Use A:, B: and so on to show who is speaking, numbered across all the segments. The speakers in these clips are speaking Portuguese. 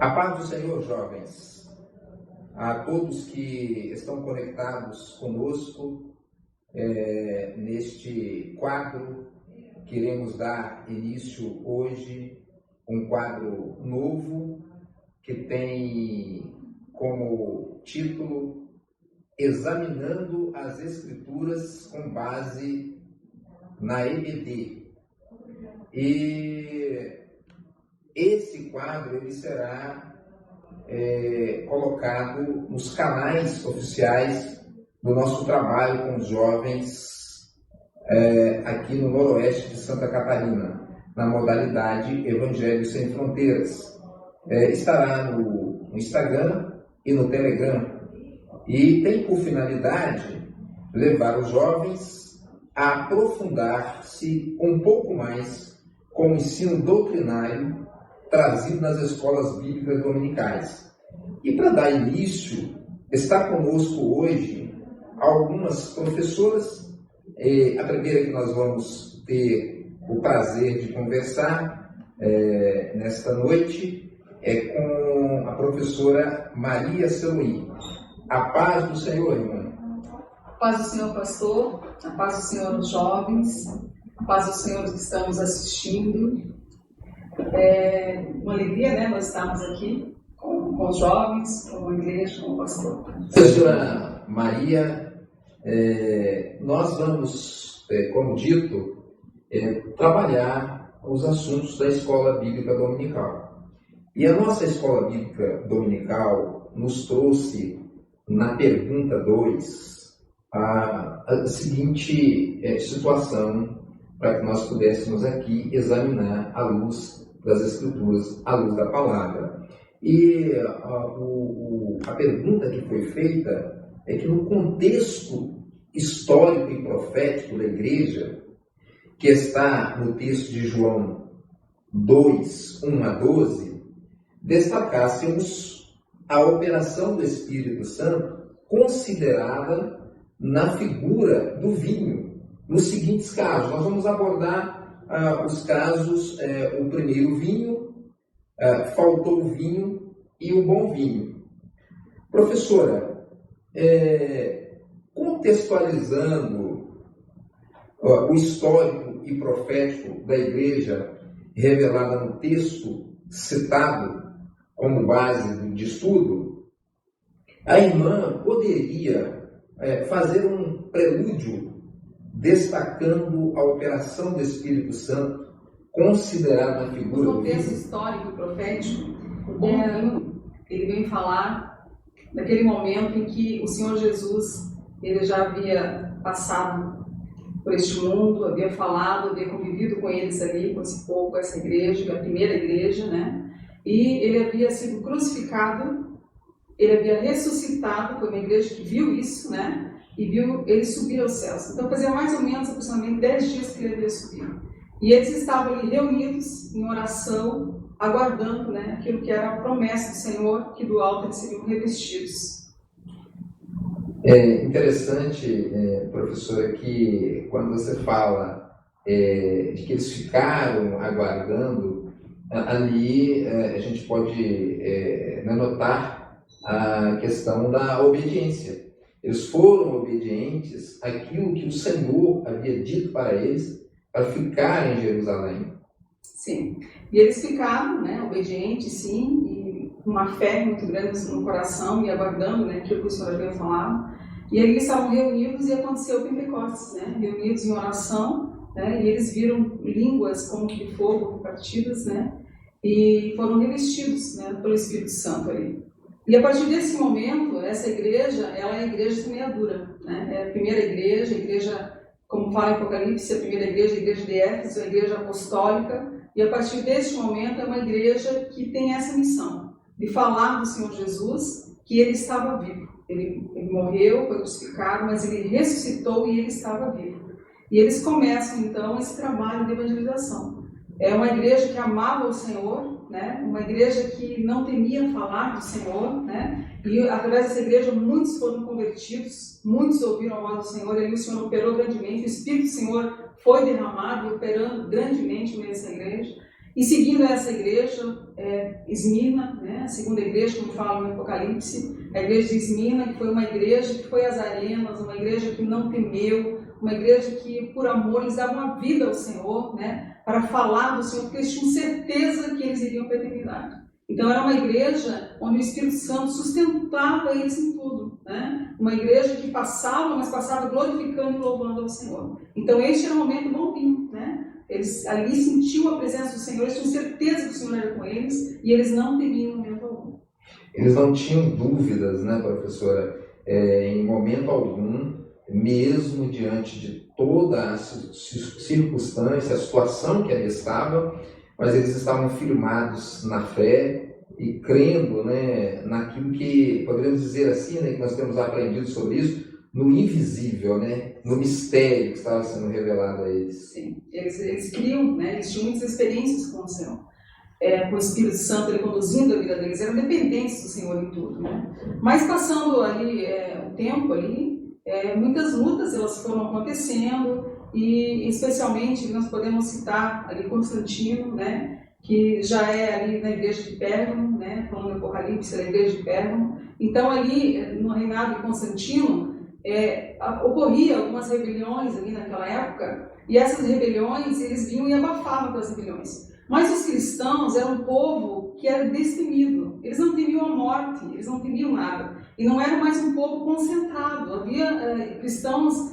A: A paz do Senhor, jovens, a todos que estão conectados conosco neste quadro, queremos dar início hoje, um quadro novo que tem como título Examinando as Escrituras com base na EBD. E esse quadro ele será colocado nos canais oficiais do nosso trabalho com os jovens aqui no noroeste de Santa Catarina, na modalidade Evangelho Sem Fronteiras. Estará no Instagram e no Telegram e tem por finalidade levar os jovens a aprofundar-se um pouco mais com o ensino doutrinário trazido nas escolas bíblicas dominicais. E para dar início, está conosco hoje algumas professoras. A primeira que nós vamos ter o prazer de conversar nesta noite é com a professora Maria Seloí. A paz do Senhor, irmã.
B: A paz do Senhor, pastor. A paz do Senhor, os jovens. A paz do Senhor, os que estamos assistindo. Uma alegria, né? Nós estamos aqui com os jovens, com a igreja, com o pastor.
A: Professora Maria, nós vamos, como dito, trabalhar os assuntos da Escola Bíblica Dominical. E a nossa Escola Bíblica Dominical nos trouxe, na pergunta 2, a seguinte situação para que nós pudéssemos aqui examinar à luz das Escrituras, à luz da Palavra. E a pergunta que foi feita é que no contexto histórico e profético da Igreja, que está no texto de João 2, 1 a 12, destacássemos a operação do Espírito Santo considerada na figura do vinho, nos seguintes casos. Nós vamos abordar os casos, o primeiro vinho, faltou o vinho e o bom vinho. Professora, contextualizando o histórico e profético da Igreja revelada no texto citado como base de estudo, a irmã poderia fazer um prelúdio destacando a operação do Espírito Santo, considerada a figura do
B: vinho. No contexto histórico e profético, o bom vinho, ele vem falar daquele momento em que o Senhor Jesus, ele já havia passado por este mundo, havia falado, havia convivido com eles ali, com esse povo, com essa igreja, a primeira igreja, né? E ele havia sido crucificado, ele havia ressuscitado, foi uma igreja que viu isso, né? E viu ele subir aos céus. Então fazia mais ou menos aproximadamente 10 dias que ele havia subido. E eles estavam ali reunidos em oração, aguardando, né, aquilo que era a promessa do Senhor, que do alto eles seriam revestidos.
A: É interessante, professora, que quando você fala de que eles ficaram aguardando, ali a gente pode notar a questão da obediência. Eles foram obedientes àquilo que o Senhor havia dito para eles, para ficar em Jerusalém.
B: Sim. E eles ficaram, né, obedientes, sim, e com uma fé muito grande no coração e aguardando, né, aquilo que o Senhor havia falado. E eles estavam reunidos e aconteceu o Pentecostes, né, reunidos em oração, né, e eles viram línguas como de fogo partidas, né, e foram revestidos, né, pelo Espírito Santo ali. E a partir desse momento, essa igreja, ela é a igreja de semeadura, né, é a primeira igreja, como fala em Apocalipse, a primeira igreja, a igreja de Éfeso, a igreja apostólica. E a partir deste momento é uma igreja que tem essa missão, de falar do Senhor Jesus, que ele estava vivo. Ele morreu, foi crucificado, mas ele ressuscitou e ele estava vivo. E eles começam, então, esse trabalho de evangelização. É uma igreja que amava o Senhor, né? Uma igreja que não temia falar do Senhor, né? E através dessa igreja muitos foram convertidos, muitos ouviram a voz do Senhor, e o Senhor operou grandemente, o Espírito do Senhor foi derramado e operando grandemente nessa igreja. E seguindo essa igreja, Esmirna, né, a segunda igreja, como fala no Apocalipse, a igreja de Esmirna, que foi uma igreja que foi às arenas, uma igreja que não temeu, uma igreja que, por amor, eles davam a vida ao Senhor, né, para falar do Senhor, porque eles tinham certeza que eles iriam para a eternidade. Então, era uma igreja onde o Espírito Santo sustentava eles em tudo, né? Uma igreja que passava, mas passava glorificando e louvando ao Senhor. Então, este era um momento bom, né? Eles ali sentiam a presença do Senhor, eles tinham certeza que o Senhor era com eles, e eles não temiam em momento algum.
A: Eles não tinham dúvidas, né, professora, em momento algum, mesmo diante de toda a circunstância, a situação que ali estava, mas eles estavam firmados na fé e crendo, né, naquilo que, poderíamos dizer assim, né, que nós temos aprendido sobre isso, no invisível, né, no mistério que estava sendo revelado a eles.
B: Sim, eles criam, né, eles tinham muitas experiências com o Senhor. Com o Espírito Santo ele conduzindo a vida deles, eram dependentes do Senhor em tudo, né? Mas passando ali o tempo ali, muitas lutas elas foram acontecendo, e especialmente nós podemos citar ali Constantino, né, que já é ali na igreja de Pérgamo, né, falando do Apocalipse, da igreja de Pérgamo. Então ali no reinado de Constantino ocorria algumas rebeliões ali naquela época, e essas rebeliões eles vinham e abafavam aquelas rebeliões. Mas os cristãos eram um povo que era destemido, eles não temiam a morte, eles não temiam nada, e não era mais um povo concentrado, havia cristãos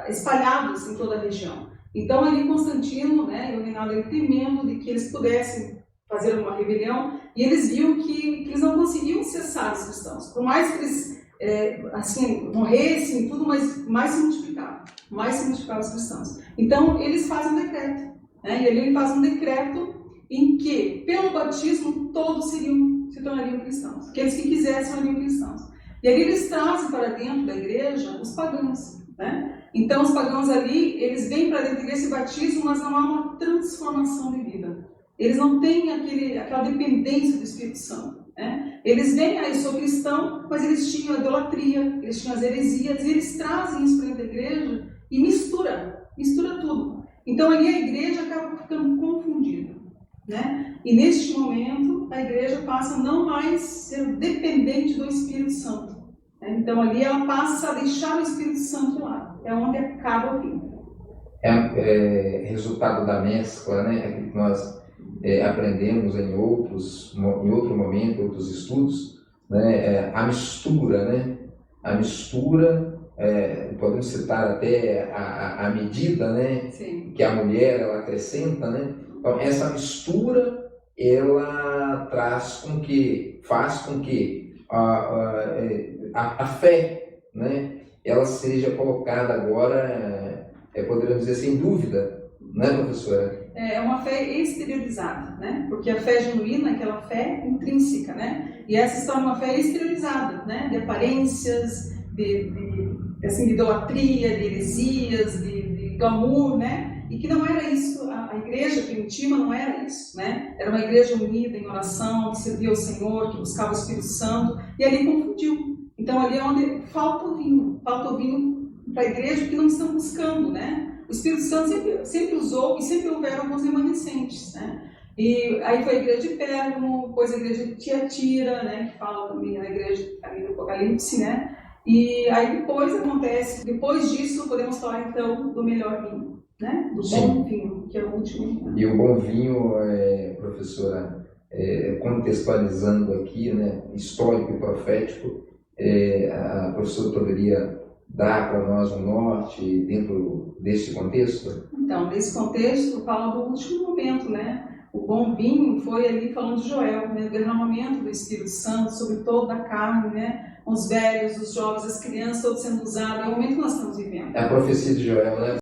B: espalhados em toda a região. Então ali Constantino, né, e o reinado ele temendo de que eles pudessem fazer uma rebelião, e eles viam que eles não conseguiam cessar os cristãos, por mais que eles morressem, tudo, mas mais se multiplicavam os cristãos. Então eles fazem um decreto, né? E ele faz um decreto em que, pelo batismo, todos se tornariam cristãos. Aqueles que quisessem seriam cristãos. E ali eles trazem para dentro da igreja os pagãos, né? Então os pagãos ali, eles vêm para dentro desse batismo, mas não há uma transformação de vida. Eles não têm aquela dependência do Espírito Santo, né? Eles vêm, eu sou cristão, mas eles tinham a idolatria, eles tinham as heresias, e eles trazem isso para dentro da igreja e mistura tudo. Então ali a igreja acaba ficando confundida, né? E neste momento a igreja passa a não mais ser dependente do Espírito Santo, né? Então ali ela passa a deixar o Espírito Santo lá, é onde acaba o fim.
A: Resultado da mescla, né? Aquilo que nós aprendemos em outro momento, outros estudos, né? A mistura, né? A mistura. Podemos citar até a medida, né, que a mulher ela acrescenta, né? Então essa mistura ela faz com que a fé, né, ela seja colocada agora, poderíamos dizer sem dúvida, né, professora?
B: É uma fé exteriorizada, né? Porque a fé genuína é aquela fé intrínseca, né? E essa se torna uma fé exteriorizada, né? De aparências, de idolatria, de heresias, de glamour, né? E que não era isso, a igreja primitiva não era isso, né? Era uma igreja unida em oração, que servia ao Senhor, que buscava o Espírito Santo, e ali confundiu. Então ali é onde falta o vinho para a igreja que não estão buscando, né? O Espírito Santo sempre usou e sempre houveram alguns remanescentes, né? E aí foi a igreja de Pérgamo, depois a igreja de Tiatira, né? Que fala também na igreja ali do Apocalipse, né? E aí depois disso, podemos falar então do melhor vinho, né? Do bom vinho, que é o último.
A: E o bom vinho, professora, contextualizando aqui, né, histórico e profético, a professora poderia dar para nós um norte dentro desse contexto?
B: Então, nesse contexto, fala do último momento, né? O bom vinho foi ali falando de Joel, né? O derramamento do Espírito Santo sobre toda a carne, né? Os velhos, os jovens, as crianças, todos sendo usados. É o momento que nós estamos vivendo.
A: É a profecia de Joel, né?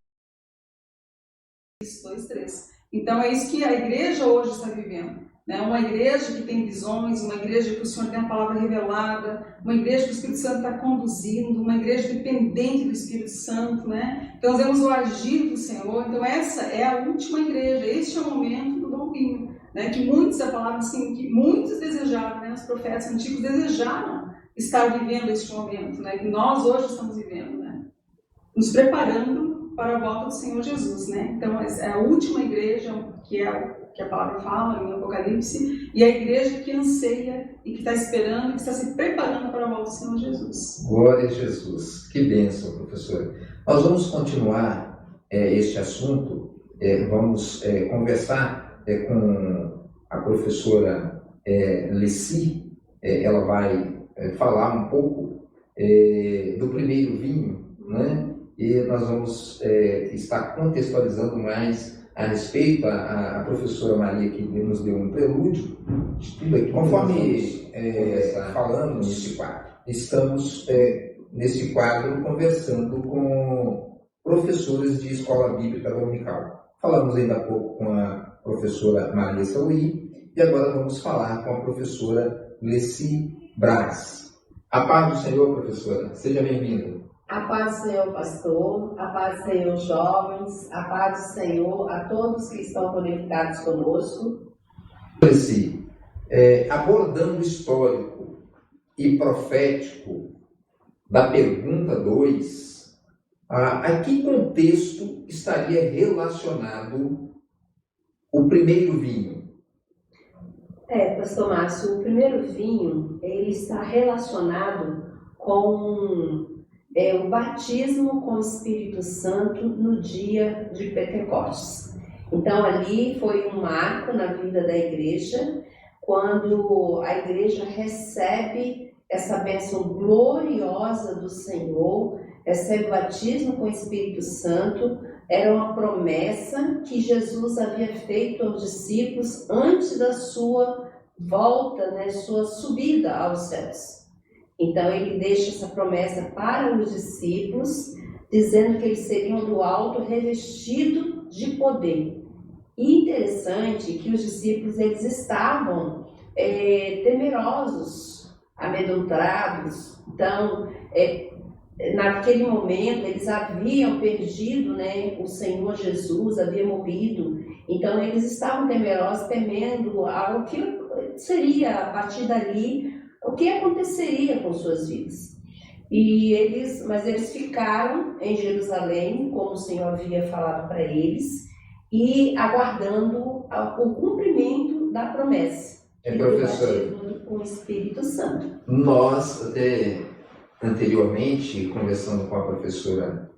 B: 2, 3. Então, é isso que a igreja hoje está vivendo. Né? Uma igreja que tem visões, uma igreja que o Senhor tem a palavra revelada, uma igreja que o Espírito Santo está conduzindo, uma igreja dependente do Espírito Santo. Né? Então, nós vemos o agir do Senhor. Então, essa é a última igreja. Este é o momento do bom vinho. Né? Que muitos, a palavra assim, que muitos desejaram, né? Os profetas antigos desejaram estar vivendo este momento, né? Que nós hoje estamos vivendo, né? Nos preparando para a volta do Senhor Jesus, né? Então, é a última igreja que a palavra fala em Apocalipse, e a igreja que anseia e que está esperando e que está se preparando para a volta do Senhor Jesus.
A: Glória a Jesus. Que bênção, professora. Nós vamos continuar este assunto, vamos conversar com a professora Leci. Ela vai falar um pouco do primeiro vinho, né? E nós vamos estar contextualizando mais a respeito. A professora Maria que nos deu um prelúdio de tudo aqui. Conforme falamos nesse quadro, estamos nesse quadro conversando com professores de escola bíblica dominical. Falamos ainda há pouco com a professora Maria Sauri e agora vamos falar com a professora Leci Braz. A paz do Senhor, professora. Seja bem-vinda.
C: A paz do Senhor, pastor, a paz do Senhor, jovens, a paz do Senhor a todos que estão conectados conosco.
A: Leci, abordando o histórico e profético da pergunta 2, a que contexto estaria relacionado o primeiro vinho?
C: Pastor Márcio, o primeiro vinho, ele está relacionado com o batismo com o Espírito Santo no dia de Pentecostes. Então, ali foi um marco na vida da igreja, quando a igreja recebe essa bênção gloriosa do Senhor, recebe o batismo com o Espírito Santo. Era uma promessa que Jesus havia feito aos discípulos antes da sua volta, né, sua subida aos céus. Então, ele deixa essa promessa para os discípulos, dizendo que eles seriam do alto revestidos de poder. E interessante que os discípulos eles estavam temerosos, amedrontados. Então, naquele momento, eles haviam perdido, né, o Senhor Jesus, havia morrido. Então, eles estavam temerosos, temendo algo que seria, a partir dali, o que aconteceria com suas vidas. Mas eles ficaram em Jerusalém, como o Senhor havia falado para eles, e aguardando o cumprimento da promessa.
A: Professor,
C: com o Espírito Santo.
A: Nós, até anteriormente, conversando com a professora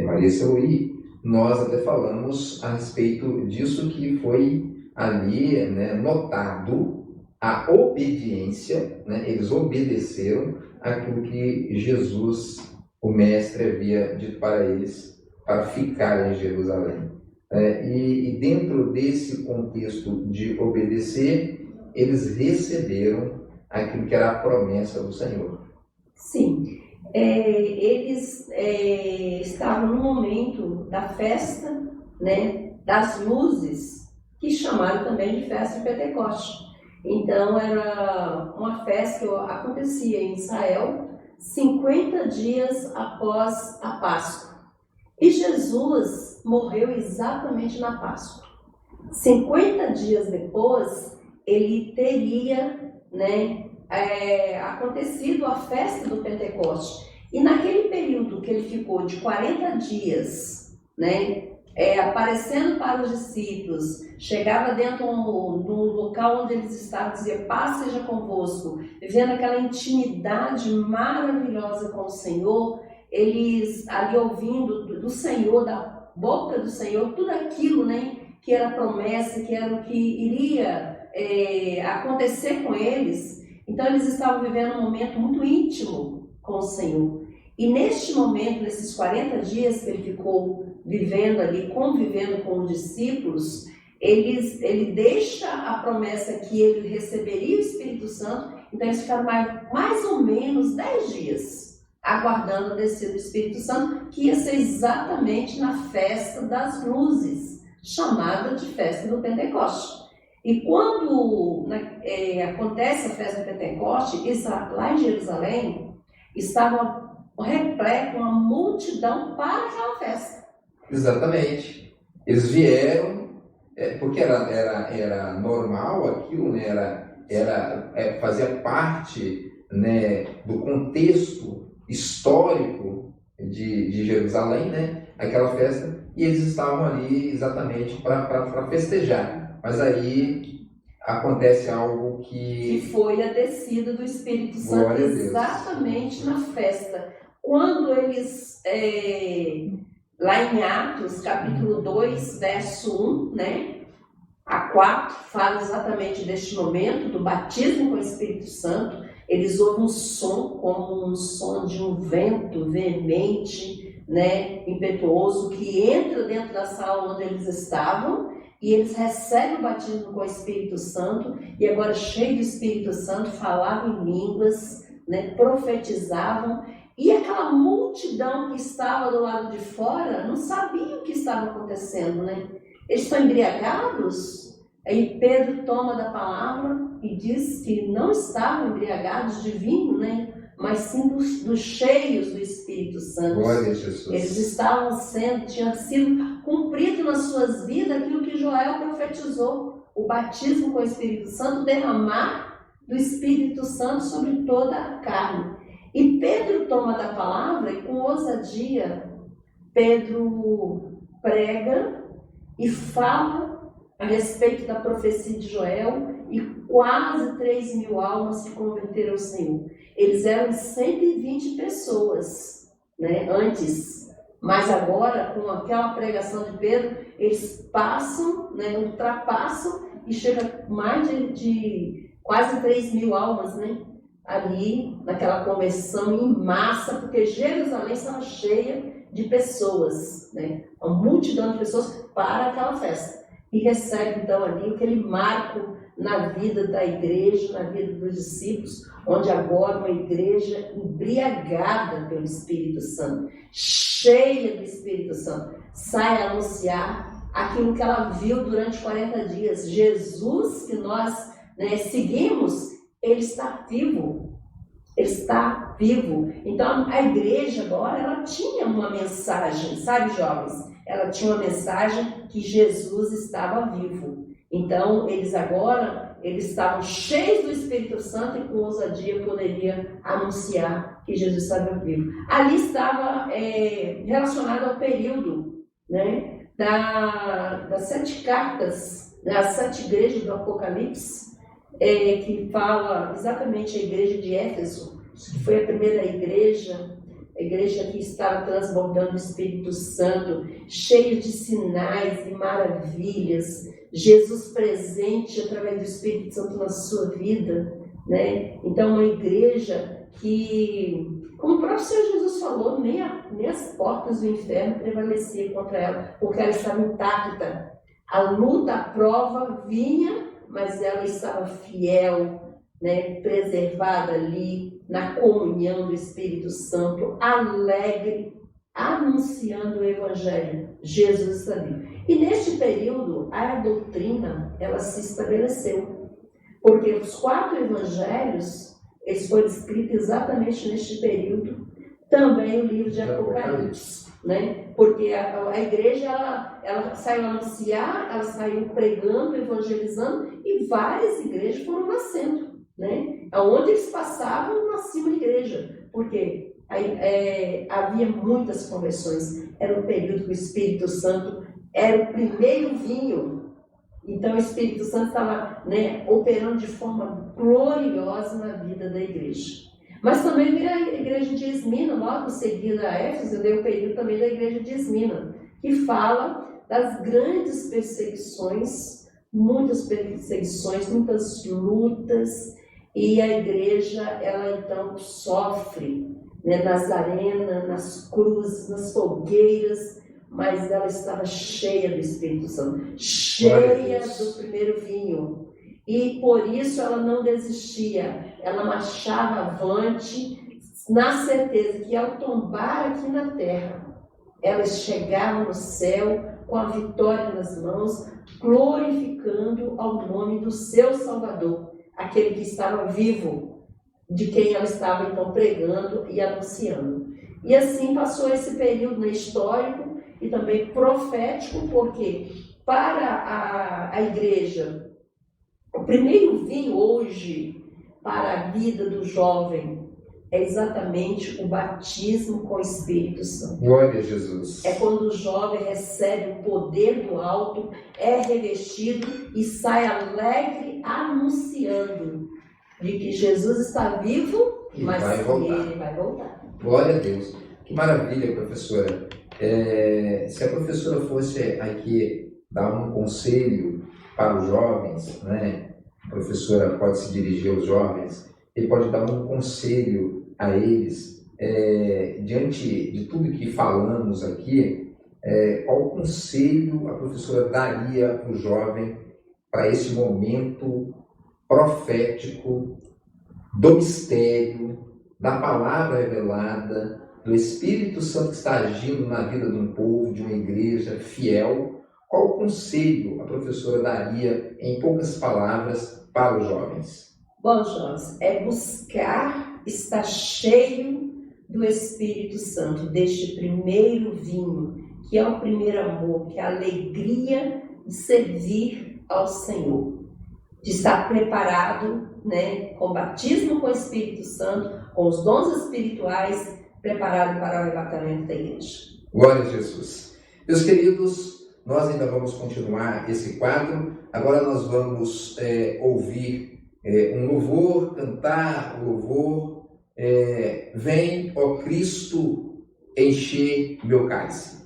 A: Maria Sauri, nós até falamos a respeito disso que foi ali, né, notado a obediência, né? Eles obedeceram aquilo que Jesus, o Mestre, havia dito para eles, para ficar em Jerusalém. E dentro desse contexto de obedecer, eles receberam aquilo que era a promessa do Senhor.
C: Sim, eles estavam no momento da festa, né, das luzes, que chamaram também de festa de Pentecoste. Então, era uma festa que acontecia em Israel 50 dias após a Páscoa. E Jesus morreu exatamente na Páscoa. 50 dias depois, ele teria, né, acontecido a festa do Pentecoste. E naquele período que ele ficou de 40 dias, né, aparecendo para os discípulos, chegava dentro do local onde eles estavam, dizia: paz seja convosco, vivendo aquela intimidade maravilhosa com o Senhor, eles ali ouvindo do Senhor, da boca do Senhor, tudo aquilo, né, que era promessa, que era o que iria acontecer com eles. Então eles estavam vivendo um momento muito íntimo com o Senhor. E neste momento, nesses 40 dias que ele ficou vivendo ali, convivendo com os discípulos, ele deixa a promessa que ele receberia o Espírito Santo. Então eles ficaram mais ou menos 10 dias aguardando a descida do Espírito Santo, que ia ser exatamente na festa das luzes, chamada de festa do Pentecoste. E quando acontece a festa do Pentecoste, lá em Jerusalém, estava repleto uma multidão para aquela festa.
A: Exatamente. Eles vieram, porque era normal aquilo, né? Fazia parte, né, do contexto histórico de Jerusalém, né? Aquela festa, e eles estavam ali exatamente para festejar. Mas aí acontece algo que
C: foi a descida do Espírito Santo exatamente na festa. Quando eles, lá em Atos, capítulo 2, verso 1, né, a 4, fala exatamente deste momento do batismo com o Espírito Santo. Eles ouvem um som, como um som de um vento veemente, né, impetuoso, que entra dentro da sala onde eles estavam, e eles recebem o batismo com o Espírito Santo, e agora, cheio do Espírito Santo, falavam em línguas, né, profetizavam, e aquela multidão que estava do lado de fora não sabia o que estava acontecendo, né? Eles estão embriagados. Aí Pedro toma da palavra e diz que não estavam embriagados de vinho, né? Mas sim dos cheios do Espírito Santo.
A: Glória a Jesus.
C: Eles estavam tinha sido cumprido nas suas vidas aquilo que Joel profetizou: o batismo com o Espírito Santo, derramar do Espírito Santo sobre toda a carne. E Pedro toma da palavra e, com ousadia, Pedro prega e fala a respeito da profecia de Joel, e quase 3.000 almas se converteram ao Senhor. Eles eram 120 pessoas, né, antes, mas agora, com aquela pregação de Pedro, eles passam, né, ultrapassam e chega mais de quase 3.000 almas, né, ali naquela conversão em massa, porque Jerusalém estava cheia de pessoas, né, uma multidão de pessoas para aquela festa. E recebe então ali aquele marco na vida da igreja, na vida dos discípulos, onde agora uma igreja embriagada pelo Espírito Santo, cheia do Espírito Santo, sai a anunciar aquilo que ela viu durante 40 dias. Jesus, que nós, né, seguimos, ele está vivo. Ele está vivo. Então a igreja agora, ela tinha uma mensagem, sabe, jovens? Ela tinha uma mensagem que Jesus estava vivo. Então, eles estavam cheios do Espírito Santo e com ousadia poderia anunciar que Jesus estava vivo. Ali estava relacionado ao período, né, das 7 cartas, das 7 igrejas do Apocalipse, que fala exatamente a igreja de Éfeso, que foi a primeira igreja, a igreja que estava transbordando o Espírito Santo, cheia de sinais e maravilhas, Jesus presente através do Espírito Santo na sua vida, né? Então, uma igreja que, como o próprio Senhor Jesus falou, nem as portas do inferno prevaleciam contra ela, porque ela estava intacta. A luta, a prova vinha, mas ela estava fiel, né? Preservada ali, na comunhão do Espírito Santo, alegre, anunciando o Evangelho. Jesus está vivo. E neste período, a doutrina, ela se estabeleceu. Porque os 4 evangelhos, eles foram escritos exatamente neste período. Também o livro de Apocalipse, né? Porque a igreja, ela saiu a anunciar, ela saiu pregando, evangelizando, e várias igrejas foram nascendo, né? Aonde eles passavam, nascia uma igreja. Porque havia muitas conversões. Era um período que o Espírito Santo era o primeiro vinho. Então o Espírito Santo estava, né, operando de forma gloriosa na vida da igreja. Mas também veio a igreja de Esmina, logo seguida a Éfeso, eu dei o período também da igreja de Esmina, que fala das grandes perseguições, muitas lutas, e a igreja, ela então sofre, né, nas arenas, nas cruzes, nas fogueiras, mas ela estava cheia do Espírito Santo, cheia do primeiro vinho. E por isso ela não desistia, ela marchava avante, na certeza que ao tombar aqui na terra, ela chegava no céu com a vitória nas mãos, glorificando ao nome do seu Salvador, aquele que estava vivo, de quem ela estava então pregando e anunciando. E assim passou esse período histórico e também profético, porque para a igreja, o primeiro vinho hoje para a vida do jovem é exatamente o batismo com o Espírito Santo.
A: Glória a Jesus.
C: É quando o jovem recebe o poder do alto, é revestido e sai alegre anunciando de que Jesus está vivo, mas ele vai voltar.
A: Glória a Deus. Que maravilha, professora. Se a professora fosse aqui dar um conselho para os jovens, né? A professora pode se dirigir aos jovens e pode dar um conselho a eles, diante de tudo que falamos aqui, qual conselho a professora daria para o jovem para esse momento profético do mistério, da palavra revelada, do Espírito Santo que está agindo na vida de um povo, de uma igreja fiel? Qual conselho a professora daria, em poucas palavras, para os jovens?
C: Bom, jovens, é buscar estar cheio do Espírito Santo, deste primeiro vinho, que é o primeiro amor, que é a alegria de servir ao Senhor, de estar preparado, né, com o batismo com o Espírito Santo, com os dons espirituais, preparado para o arrebatamento da igreja.
A: Glória a Jesus. Meus queridos, nós ainda vamos continuar esse quadro. Agora nós vamos ouvir um louvor, cantar o louvor. Vem, ó Cristo, encher meu cálice.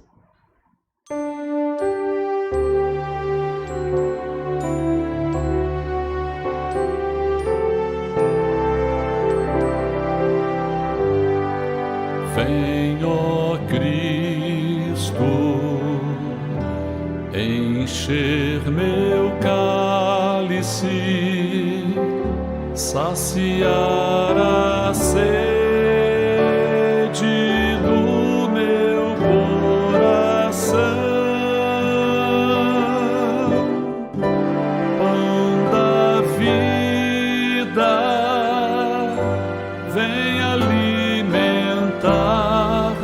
D: Vem, ó Cristo, encher meu cálice, saciar a sede do meu coração, pão da vida, vem alimentar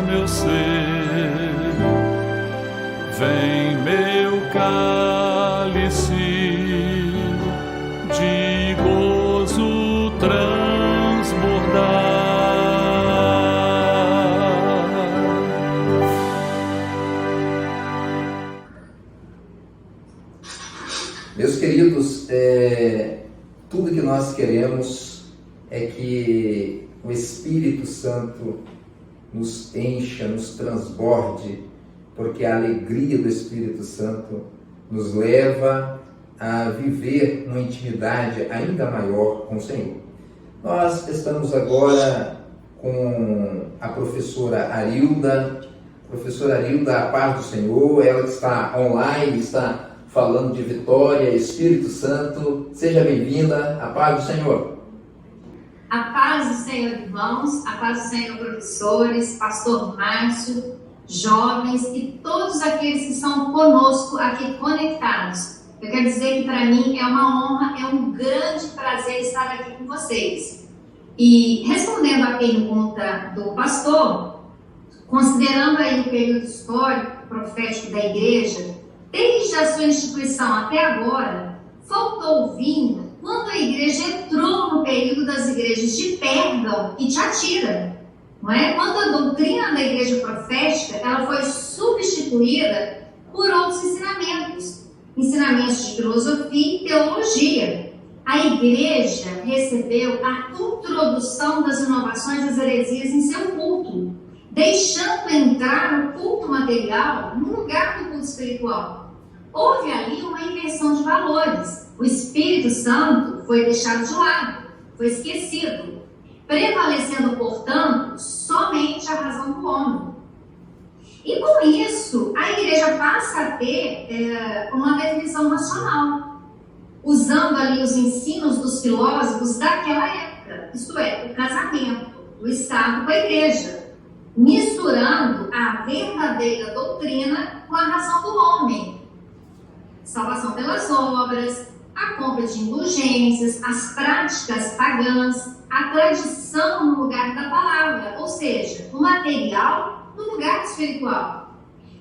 D: meu ser, vem meu cálice de gozo transbordar.
A: Meus queridos, tudo que nós queremos é que o Espírito Santo nos encha, nos transborde, porque a alegria do Espírito Santo nos leva a viver uma intimidade ainda maior com o Senhor. Nós estamos agora com a professora Arilda. Professora Arilda, a paz do Senhor, ela está online, está falando de vitória, Espírito Santo. Seja bem-vinda, a paz do Senhor.
E: A paz do Senhor, irmãos, a paz do Senhor, professores, pastor Márcio, jovens e todos aqueles que estão conosco aqui conectados. Eu quero dizer que para mim é uma honra, é um grande prazer estar aqui com vocês. E respondendo à pergunta do pastor, considerando aí o período histórico, profético da igreja, desde a sua instituição até agora, faltou vinho quando a igreja entrou no período das igrejas de Pérgamo e Tiatira, não é? Quando a doutrina da igreja profética ela foi substituída por outros ensinamentos de filosofia e teologia. A igreja recebeu a introdução das inovações das heresias em seu culto, deixando entrar o culto material no lugar do culto espiritual. Houve ali uma inversão de valores. O Espírito Santo foi deixado de lado, foi esquecido, prevalecendo, portanto, somente a razão do homem. E com isso, a igreja passa a ter uma definição racional, usando ali os ensinos dos filósofos daquela época, isto é, o casamento do Estado com a igreja, misturando a verdadeira doutrina com a razão do homem. Salvação pelas obras, a compra de indulgências, as práticas pagãs, a tradição no lugar da palavra, ou seja, o material no lugar espiritual.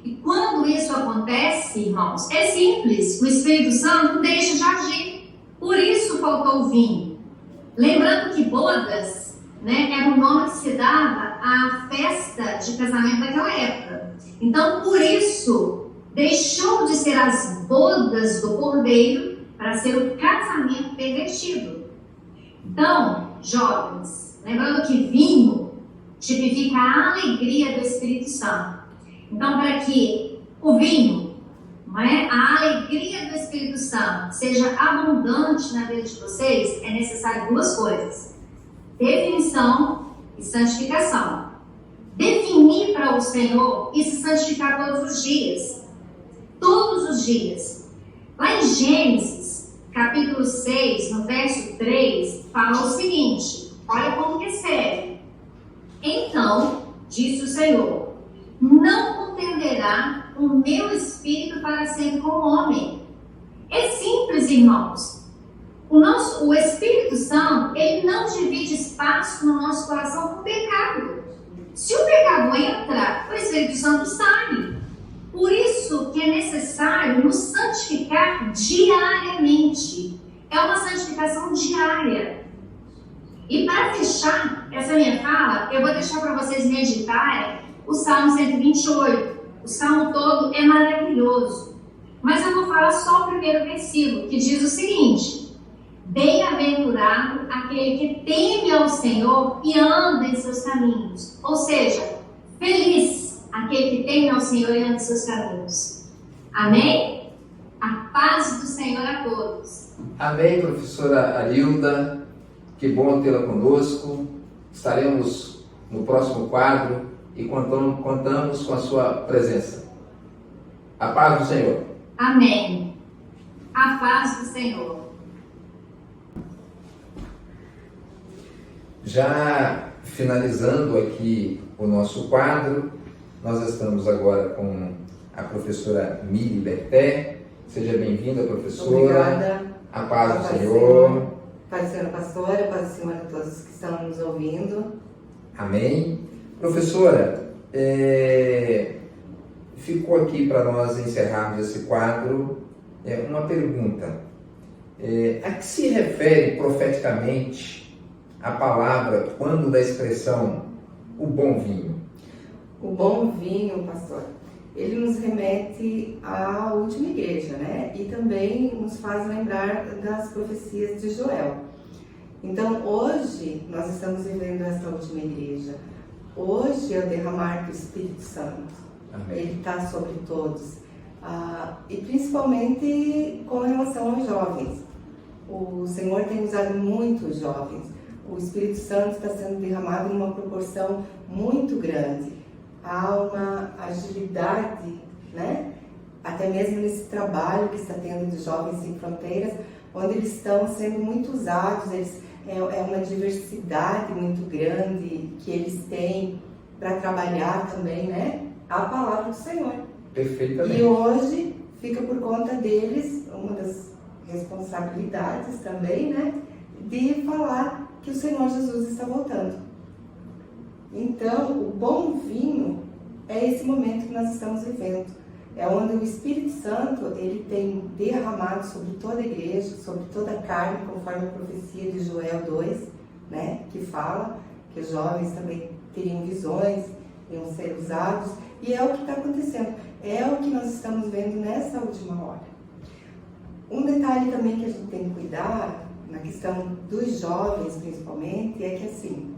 E: E quando isso acontece, irmãos, é simples, o Espírito Santo deixa de agir. Por isso faltou o vinho. Lembrando que bodas, era o nome que se dava à festa de casamento daquela época. Então, por isso, deixou de ser as bodas do cordeiro para ser o casamento pervertido. Então, jovens, lembrando que vinho tipifica a alegria do Espírito Santo. Então, para que o vinho, a alegria do Espírito Santo, seja abundante na vida de vocês, é necessário duas coisas: definição e santificação. Definir para o Senhor e se santificar todos os dias. Todos os dias. Lá em Gênesis, capítulo 6, no verso 3, fala o seguinte, olha como que é sério. Então, disse o Senhor, não contenderá o meu espírito para sempre com o homem. É simples, irmãos. O Espírito Santo, ele não divide espaço no nosso coração com o pecado. Se o pecado entra, o Espírito Santo sai. Por isso que é necessário nos santificar diariamente. É uma santificação diária. E para fechar essa minha fala, eu vou deixar para vocês meditarem o Salmo 128. O Salmo todo é maravilhoso. Mas eu vou falar só o primeiro versículo, que diz o seguinte: bem-aventurado aquele que teme ao Senhor e anda em seus caminhos. Ou seja, feliz aquele que teme ao Senhor e anda em seus caminhos. Amém? A paz do Senhor a todos.
A: Amém, professora Arilda. Que bom tê-la conosco. Estaremos no próximo quadro e contamos com a sua presença. A paz do Senhor.
E: Amém. A paz do Senhor.
A: Já finalizando aqui o nosso quadro, nós estamos agora com a professora Miri Berté. Seja bem-vinda, professora.
F: Obrigada.
A: A paz do Senhor.
F: Paz do Senhor, pastora. Paz do Senhor a todos que estão nos ouvindo.
A: Amém. Professora, ficou aqui para nós encerrarmos esse quadro uma pergunta. A que se refere profeticamente a palavra quando da expressão o bom vinho?
F: O bom vinho, pastor, ele nos remete à última igreja, né? E também nos faz lembrar das profecias de Joel. Então, hoje, nós estamos vivendo esta última igreja. Hoje é o derramar do Espírito Santo.
A: Amém.
F: Ele está sobre todos. E principalmente com relação aos jovens. O Senhor tem usado muito os jovens. O Espírito Santo está sendo derramado em uma proporção muito grande. Há uma agilidade, né? Até mesmo nesse trabalho que está tendo de Jovens Sem Fronteiras, onde eles estão sendo muito usados, é uma diversidade muito grande que eles têm para trabalhar também, né? A palavra do Senhor.
A: Perfeitamente.
F: E hoje fica por conta deles uma das responsabilidades também, né? De falar que o Senhor Jesus está voltando. Então, o bom vinho é esse momento que nós estamos vivendo. É onde o Espírito Santo, ele tem derramado sobre toda a igreja, sobre toda a carne, conforme a profecia de Joel 2, né? Que fala que os jovens também teriam visões, iam ser usados. E é o que está acontecendo. é o que nós estamos vendo nessa última hora. Um detalhe também que a gente tem que cuidar, na questão dos jovens principalmente, é que assim,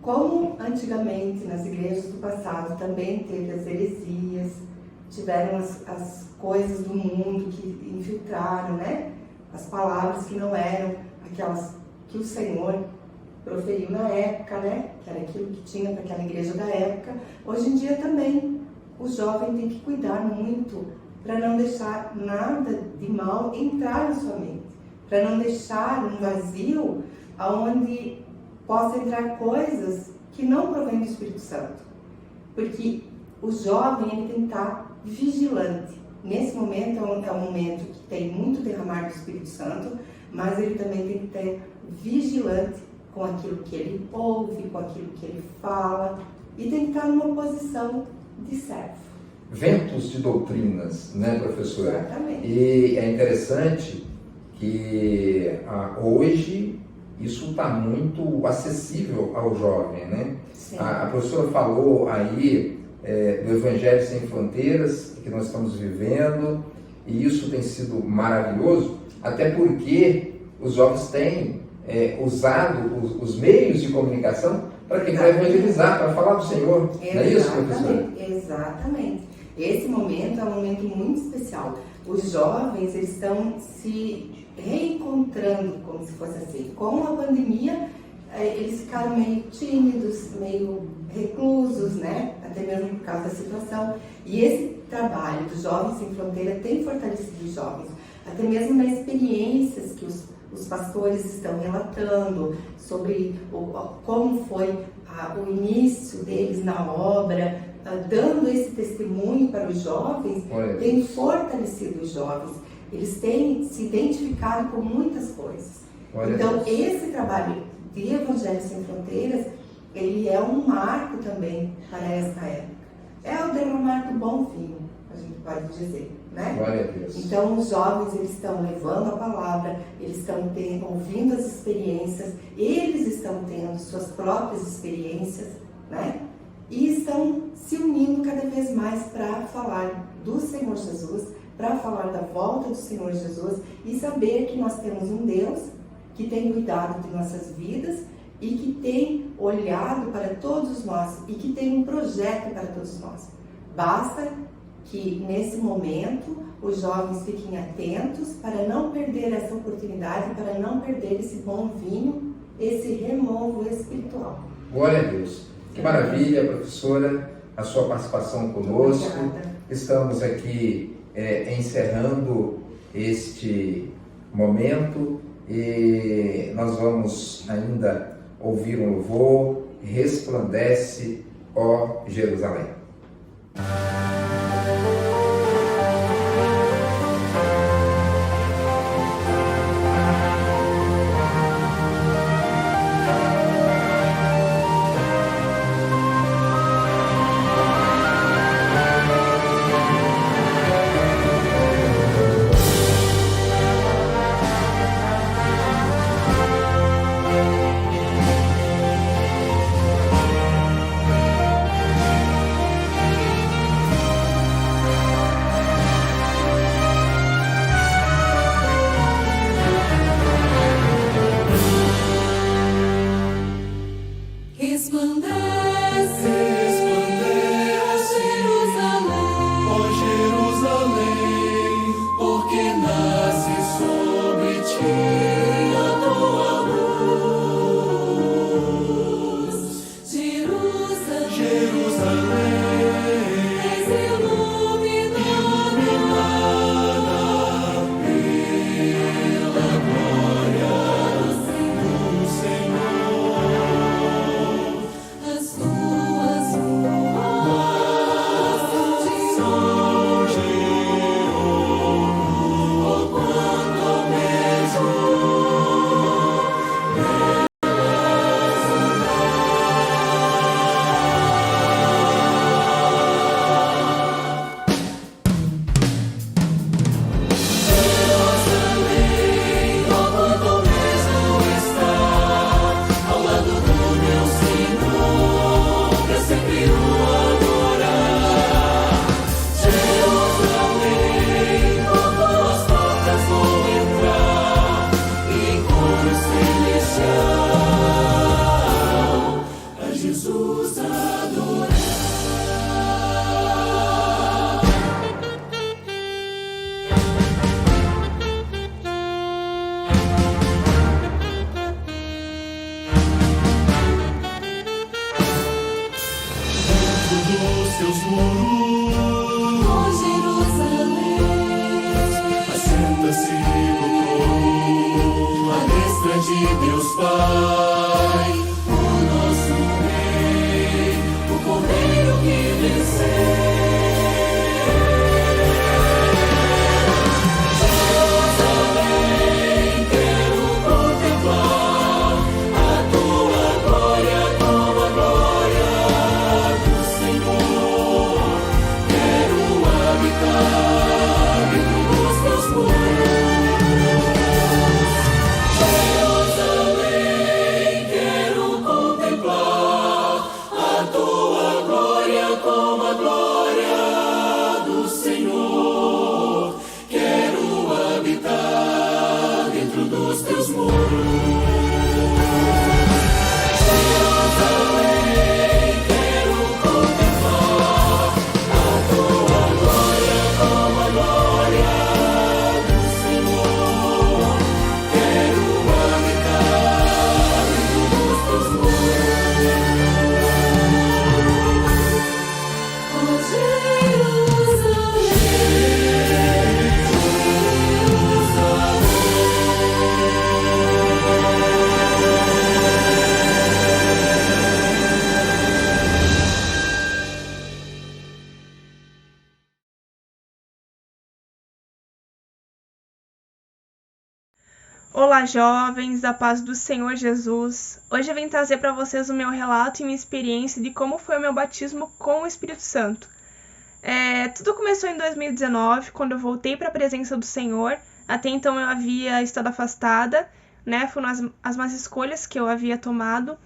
F: como antigamente nas igrejas do passado também teve as heresias, tiveram as coisas do mundo que infiltraram, né? As palavras que não eram aquelas que o Senhor proferiu na época, né? Que era aquilo que tinha para aquela igreja da época. Hoje em dia também o jovem tem que cuidar muito para não deixar nada de mal entrar na sua mente, para não deixar um vazio onde possa entrar coisas que não provêm do Espírito Santo. Porque o jovem ele tem que estar vigilante. Nesse momento é um momento que tem muito derramar do Espírito Santo, mas ele também tem que ter vigilante com aquilo que ele ouve, com aquilo que ele fala, e tem que estar numa posição de servo.
A: Ventos de doutrinas, né, professora?
F: Exatamente.
A: E é interessante que hoje isso está muito acessível ao jovem, né? A professora falou aí do Evangelho Sem Fronteiras, que nós estamos vivendo, e isso tem sido maravilhoso, até porque os jovens têm usado os meios de comunicação para evangelizar, para falar do Senhor. Não é isso, professora?
F: Exatamente. Esse momento é um momento muito especial. Os jovens eles estão se reencontrando, como se fosse assim. Com a pandemia, eles ficaram meio tímidos, meio reclusos, né? Até mesmo por causa da situação. E esse trabalho dos Jovens Sem Fronteira tem fortalecido os jovens, até mesmo nas experiências que os pastores estão relatando sobre como foi o início deles na obra, dando esse testemunho para os jovens, tem fortalecido os jovens. Eles têm se identificado com muitas coisas. Então, esse trabalho de Evangelho Sem Fronteiras, ele é um marco também para esta época. É o derramar do bom vinho, a gente pode dizer, né?
A: Glória a Deus.
F: Então, os jovens, eles estão levando a palavra, eles estão ouvindo as experiências, eles estão tendo suas próprias experiências, né? E estão se unindo cada vez mais para falar do Senhor Jesus, para falar da volta do Senhor Jesus e saber que nós temos um Deus que tem cuidado de nossas vidas e que tem olhado para todos nós e que tem um projeto para todos nós. Basta que nesse momento os jovens fiquem atentos para não perder essa oportunidade, para não perder esse bom vinho, esse renovo espiritual.
A: Glória a Deus. Que maravilha, professora, a sua participação conosco.
F: Obrigada.
A: Estamos aqui encerrando este momento e nós vamos ainda ouvir um louvor, Resplandece, ó Jerusalém.
G: de Deus Pai, o nosso Rei, o Cordeiro que venceu. Jerusalém, quero contemplar a tua glória como a glória do Senhor. Quero habitar dentro dos teus muros. Como a glória do Senhor, quero habitar dentro dos teus muros. Jerusalém, quero contemplar a tua glória como a glória do Senhor, quero habitar dentro dos teus muros.
H: Olá, jovens, da paz do Senhor Jesus. Hoje eu vim trazer para vocês o meu relato e minha experiência de como foi o meu batismo com o Espírito Santo. Tudo começou em 2019, quando eu voltei para a presença do Senhor. Até então eu havia estado afastada, né? Foram as más escolhas que eu havia tomado.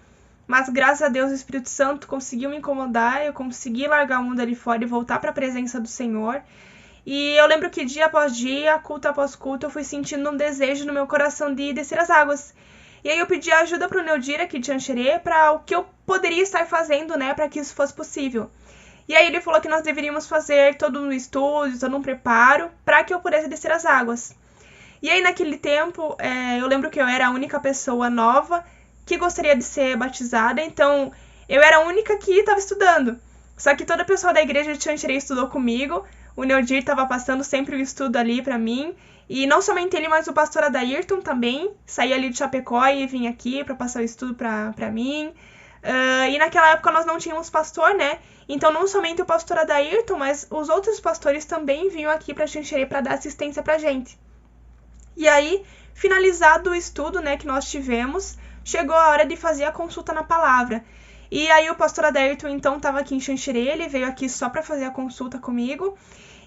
H: Mas graças a Deus o Espírito Santo conseguiu me incomodar, eu consegui largar o mundo ali fora e voltar para a presença do Senhor. E eu lembro que dia após dia, culto após culto, eu fui sentindo um desejo no meu coração de descer as águas. E aí eu pedi ajuda para o Neodir aqui de Xanxerê para o que eu poderia estar fazendo, né, para que isso fosse possível. E aí ele falou que nós deveríamos fazer todo um estudo, todo um preparo para que eu pudesse descer as águas. E aí naquele tempo, eu lembro que eu era a única pessoa nova que gostaria de ser batizada, então eu era a única que estava estudando. Só que toda a pessoa da igreja de Xanxerê estudou comigo. O Neodir estava passando sempre o estudo ali para mim. E não somente ele, mas o pastor Adairton também. Saía ali de Chapecó e vinha aqui para passar o estudo para mim. E naquela época nós não tínhamos pastor, né? Então não somente o pastor Adairton, mas os outros pastores também vinham aqui para Xanxerê para dar assistência pra gente. E aí, finalizado o estudo, né, que nós tivemos, chegou a hora de fazer a consulta na palavra. E aí o pastor Adairton então estava aqui em Xanxerê, ele veio aqui só para fazer a consulta comigo.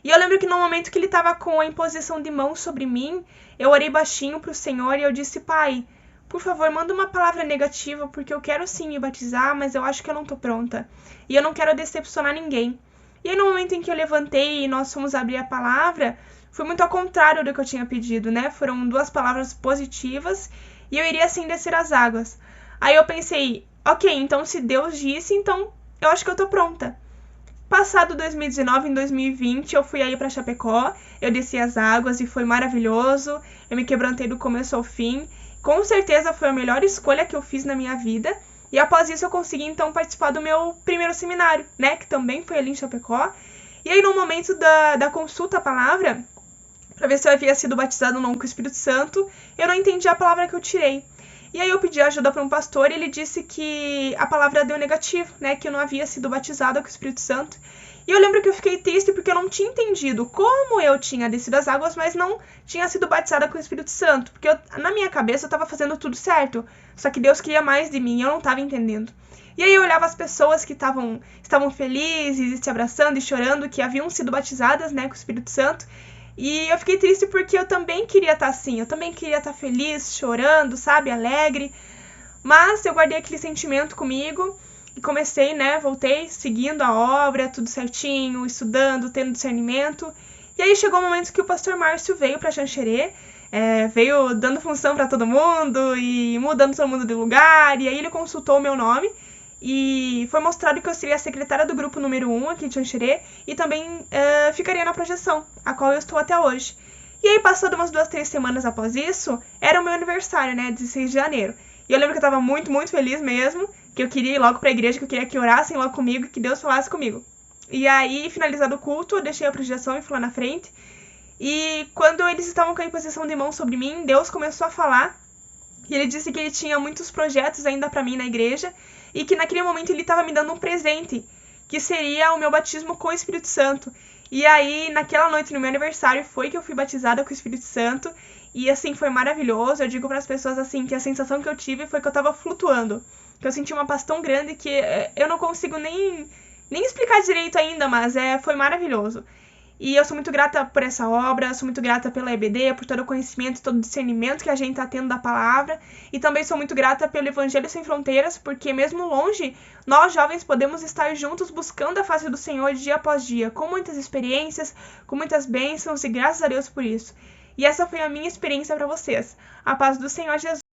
H: E eu lembro que no momento que ele estava com a imposição de mãos sobre mim, eu orei baixinho para o Senhor e eu disse: Pai, por favor, manda uma palavra negativa, porque eu quero sim me batizar, mas eu acho que eu não estou pronta. E eu não quero decepcionar ninguém. E aí no momento em que eu levantei e nós fomos abrir a palavra, foi muito ao contrário do que eu tinha pedido, né? Foram 2 palavras positivas e eu iria sim descer as águas. Aí eu pensei, ok, então se Deus disse, então eu acho que eu tô pronta. Passado 2019, em 2020, eu fui aí pra Chapecó, eu desci as águas e foi maravilhoso, eu me quebrantei do começo ao fim. Com certeza foi a melhor escolha que eu fiz na minha vida. E após isso eu consegui então participar do meu primeiro seminário, né, que também foi ali em Chapecó. E aí no momento da consulta à palavra, para ver se eu havia sido batizado ou não com o Espírito Santo, eu não entendi a palavra que eu tirei. E aí eu pedi ajuda para um pastor e ele disse que a palavra deu negativo, né, que eu não havia sido batizada com o Espírito Santo. E eu lembro que eu fiquei triste porque eu não tinha entendido como eu tinha descido as águas, mas não tinha sido batizada com o Espírito Santo. Porque na minha cabeça eu estava fazendo tudo certo, só que Deus queria mais de mim e eu não estava entendendo. E aí eu olhava as pessoas que estavam felizes e se abraçando e chorando, que haviam sido batizadas, né, com o Espírito Santo. E eu fiquei triste porque eu também queria estar assim, eu também queria estar feliz, chorando, sabe, alegre. Mas eu guardei aquele sentimento comigo e comecei, né, voltei seguindo a obra, tudo certinho, estudando, tendo discernimento. E aí chegou o momento que o pastor Márcio veio para Xanxerê, veio dando função para todo mundo e mudando todo mundo de lugar. E aí ele consultou o meu nome e foi mostrado que eu seria a secretária do grupo número 1 aqui de Xanxerê e também ficaria na projeção, a qual eu estou até hoje. E aí, passando umas 2-3 semanas após isso, era o meu aniversário, né, 16 de janeiro. E eu lembro que eu estava muito, muito feliz mesmo, que eu queria ir logo para a igreja, que eu queria que orassem logo comigo, que Deus falasse comigo. E aí, finalizado o culto, eu deixei a projeção e fui lá na frente. E quando eles estavam com a imposição de mão sobre mim, Deus começou a falar. E ele disse que ele tinha muitos projetos ainda para mim na igreja e que naquele momento ele estava me dando um presente, que seria o meu batismo com o Espírito Santo. E aí, naquela noite, no meu aniversário, foi que eu fui batizada com o Espírito Santo. E, assim, foi maravilhoso. Eu digo para as pessoas, assim, que a sensação que eu tive foi que eu estava flutuando. Que eu senti uma paz tão grande que eu não consigo nem explicar direito ainda, mas foi maravilhoso. E eu sou muito grata por essa obra, sou muito grata pela EBD, por todo o conhecimento, todo o discernimento que a gente está tendo da palavra. E também sou muito grata pelo Evangelho Sem Fronteiras, porque mesmo longe, nós jovens podemos estar juntos buscando a face do Senhor dia após dia, com muitas experiências, com muitas bênçãos, e graças a Deus por isso. E essa foi a minha experiência para vocês. A paz do Senhor Jesus.